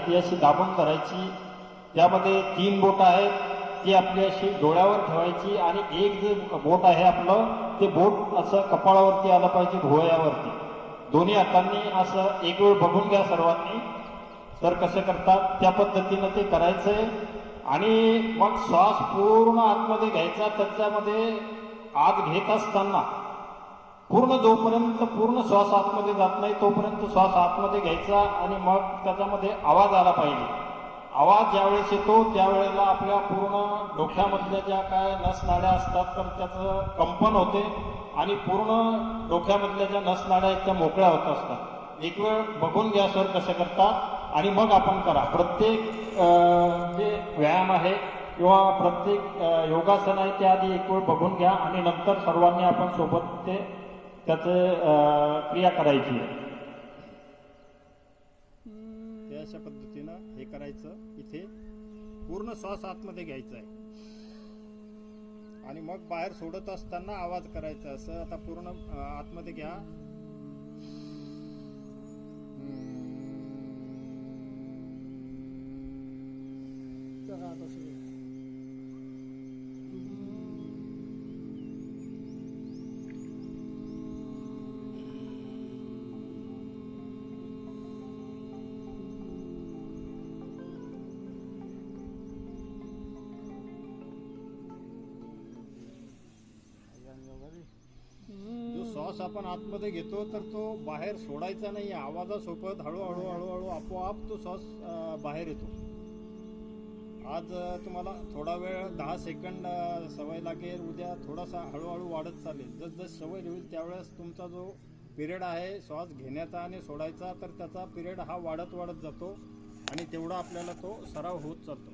ती अशी दाबून धरायची. त्यामध्ये 3 बोट आहेत, ती आपली अशी डोळ्यावर ठेवायची आणि एक जे बोट आहे आपलं ते बोट असं कपाळावरती आलं पाहिजे, भुवयावरती. दोन्ही हातांनी असं एक वेळ बघून घ्या सर्वांनी सर कसे करतात त्या पद्धतीनं ते करायचंय. आणि मग श्वास पूर्ण आतमध्ये घ्यायचा. त्याच्यामध्ये आत घेत असताना पूर्ण जोपर्यंत पूर्ण श्वास आतमध्ये जात नाही तोपर्यंत श्वास आतमध्ये घ्यायचा आणि मग त्याच्यामध्ये आवाज आला पाहिजे. आवाज ज्यावेळेस येतो त्यावेळेला आपल्या पूर्ण डोक्यामधल्या ज्या काय नसनाड्या असतात तर त्याचं कंपन होते आणि पूर्ण डोक्यामधल्या ज्या नसनाड्या आहेत त्या मोकळ्या होत असतात. एक वेळ बघून घ्या सर कसे करतात आणि मग आपण करा. प्रत्येक जे व्यायाम आहे किंवा प्रत्येक योगासन आहे त्याआधी एक वेळ बघून घ्या आणि नंतर सर्वांनी आपण सोबत ते त्याचे क्रिया करायची आहे. अशा पद्धतीनं हे करायचं. इथे पूर्ण श्वास आतमध्ये घ्यायचा आहे आणि मग बाहेर सोडत असताना आवाज करायचा. असं आता पूर्ण आतमध्ये घ्या. जो श्वास आपण आतमध्ये घेतो तर तो बाहेर सोडायचा नाही. आवाजासोबत हळूहळू हळूहळू आपोआप तो श्वास बाहेर येतो. आज तुम्हाला थोडा वेळ 10 सेकंद सवय लागेल. उद्या थोडासा हळूहळू वाढत चालेल. जस सवय होईल त्यावेळेस तुमचा जो पिरियड आहे श्वास घेण्याचा आणि सोडायचा तर त्याचा पिरियड हा वाढत वाढत जातो आणि तेवढा आपल्याला तो सराव होत चालतो.